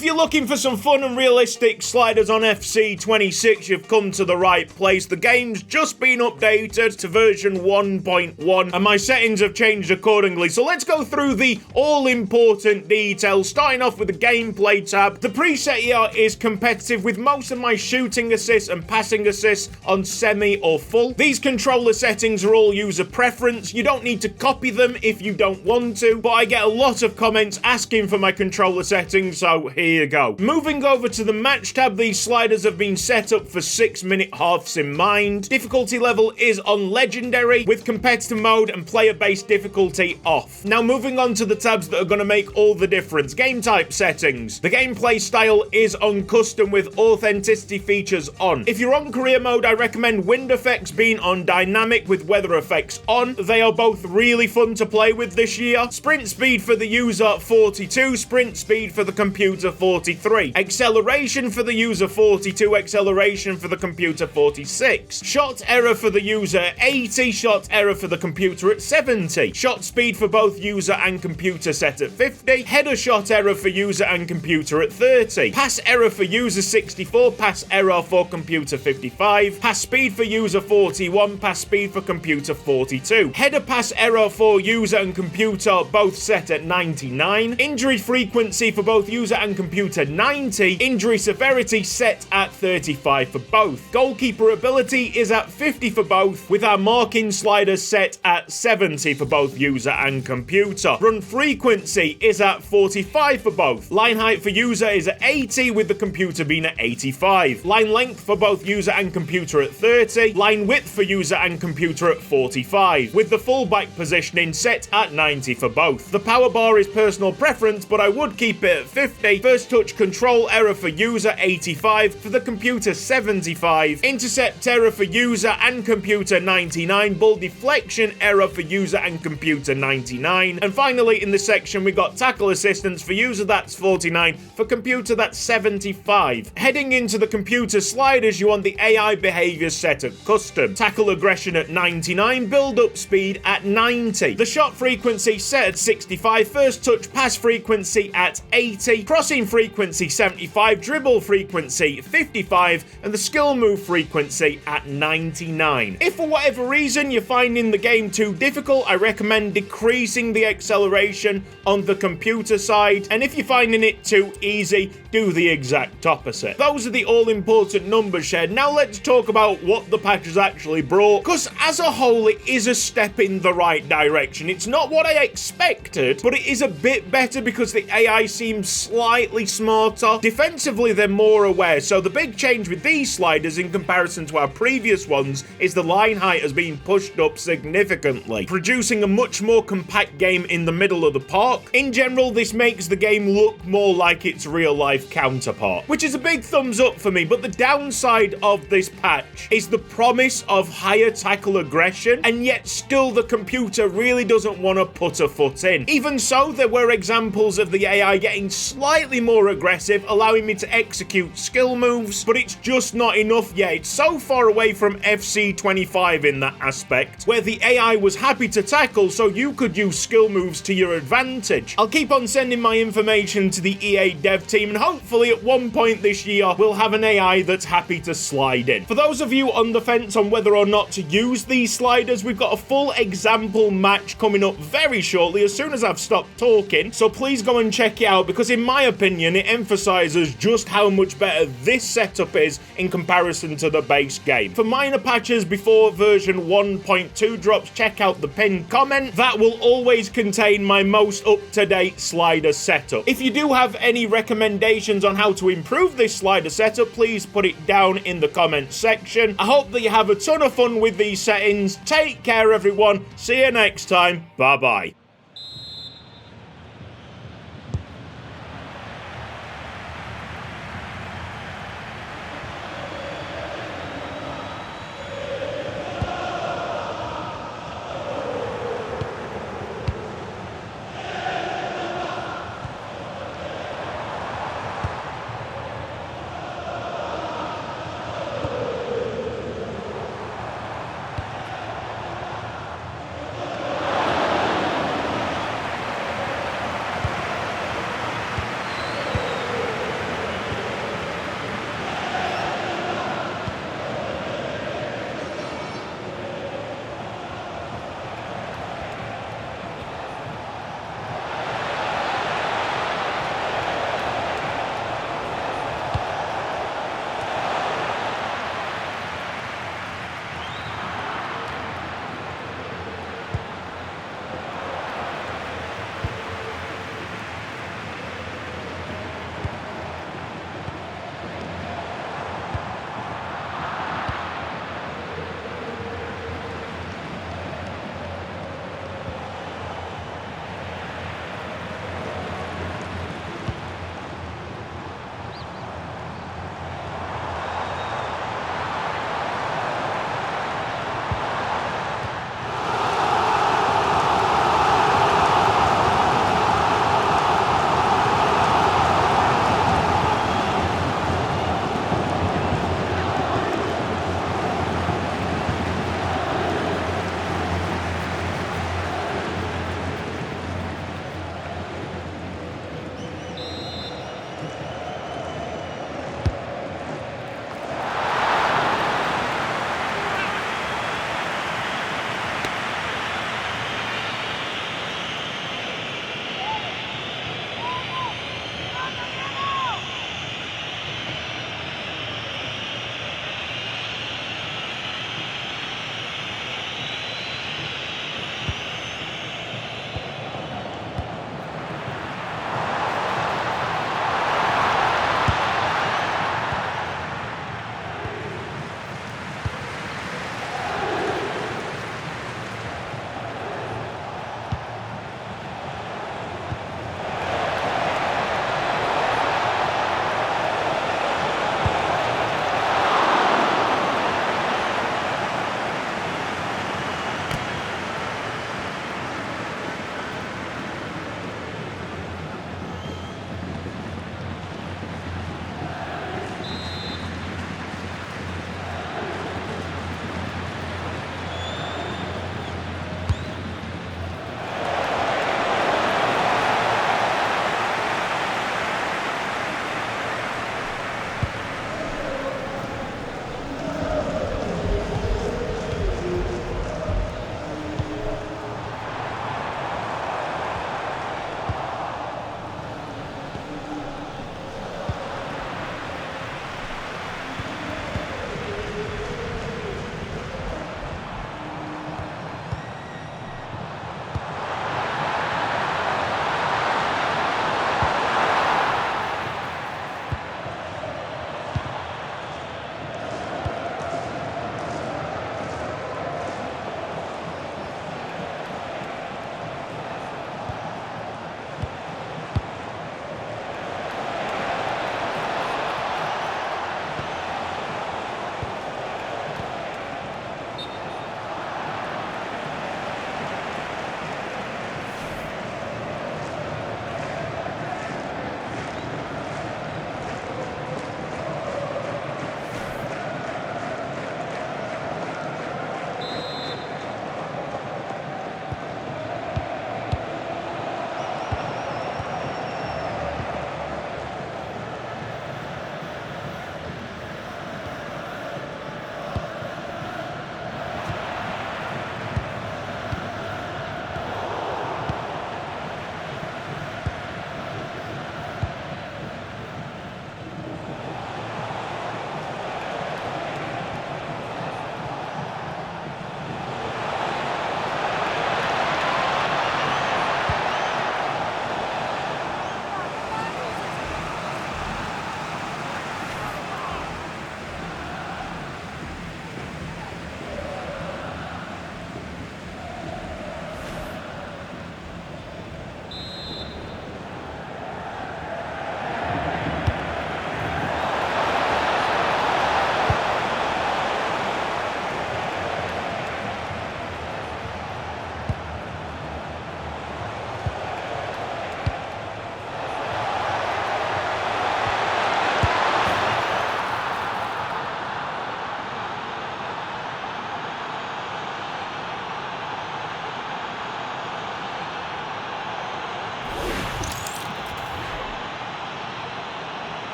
If you're looking for some fun and realistic sliders on FC26, you've come to the right place. The game's just been updated to version 1.1 and my settings have changed accordingly. So let's go through the all-important details, starting off with the gameplay tab. The preset here is competitive, with most of my shooting assists and passing assists on semi or full. These controller settings are all user preference. You don't need to copy them if you don't want to, but I get a lot of comments asking for my controller settings, so here you go. Moving over to the match tab, these sliders have been set up for 6-minute halves in mind. Difficulty level is on legendary, with competitive mode and player-based difficulty off. Now moving on to the tabs that are going to make all the difference. Game type settings. The gameplay style is on custom with authenticity features on. If you're on career mode, I recommend wind effects being on dynamic with weather effects on. They are both really fun to play with this year. Sprint speed for the user 42, sprint speed for the computer 43. Acceleration for the user 42, acceleration for the computer 46. Shot error for the user 80, shot error for the computer at 70. Shot speed for both user and computer set at 50. Header shot error for user and computer at 30. Pass error for user 64, pass error for computer 55. Pass speed for user 41, pass speed for computer 42. Header pass error for user and computer both set at 99. Injury frequency for both user and computer 90. Injury severity set at 35 for both. Goalkeeper ability is at 50 for both, with our marking sliders set at 70 for both user and computer. Run frequency is at 45 for both. Line height for user is at 80, with the computer being at 85. Line length for both user and computer at 30. Line width for user and computer at 45, with the fullback positioning set at 90 for both. The power bar is personal preference, but I would keep it at 50. First touch control error for user 85, for the computer 75. Intercept error for user and computer 99. Ball deflection error for user and computer 99. And finally in this section we got tackle assistance for user, that's 49. For computer, that's 75. Heading into the computer sliders, you want the AI behavior set at custom. Tackle aggression at 99, build up speed at 90. The shot frequency set at 65, first touch pass frequency at 80, crossing frequency 75, dribble frequency 55, and the skill move frequency at 99. If for whatever reason you're finding the game too difficult, I recommend decreasing the acceleration on the computer side, and if you're finding it too easy, do the exact opposite. Those are the all-important numbers shared. Now let's talk about what the patch has actually brought, because as a whole it is a step in the right direction. It's not what I expected, but it is a bit better because the AI seems slightly smarter. Defensively, they're more aware, so the big change with these sliders in comparison to our previous ones is the line height has been pushed up significantly, producing a much more compact game in the middle of the park. In general, this makes the game look more like its real-life counterpart, which is a big thumbs up for me, but the downside of this patch is the promise of higher tackle aggression, and yet still the computer really doesn't want to put a foot in. Even so, there were examples of the AI getting slightly more aggressive, allowing me to execute skill moves, but it's just not enough yet. It's so far away from FC25 in that aspect, where the AI was happy to tackle so you could use skill moves to your advantage. I'll keep on sending my information to the EA dev team, and hopefully at one point this year we'll have an AI that's happy to slide in. For those of you on the fence on whether or not to use these sliders, we've got a full example match coming up very shortly as soon as I've stopped talking, so please go and check it out, because in my opinion it emphasizes just how much better this setup is in comparison to the base game. For minor patches before version 1.2 drops, check out the pinned comment. That will always contain my most up-to-date slider setup. If you do have any recommendations on how to improve this slider setup, please put it down in the comment section. I hope that you have a ton of fun with these settings. Take care everyone, see you next time, bye bye.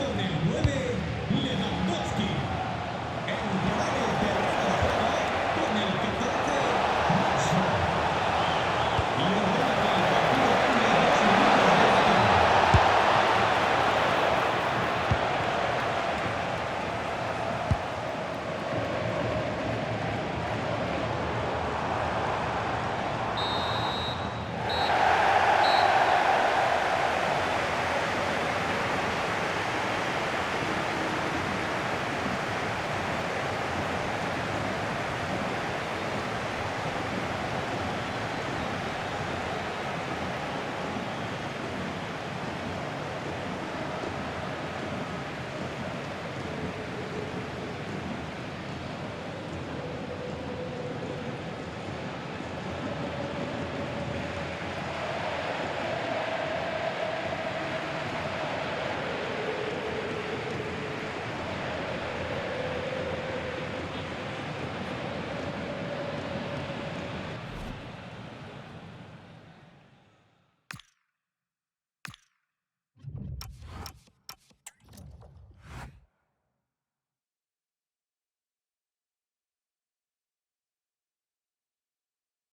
con el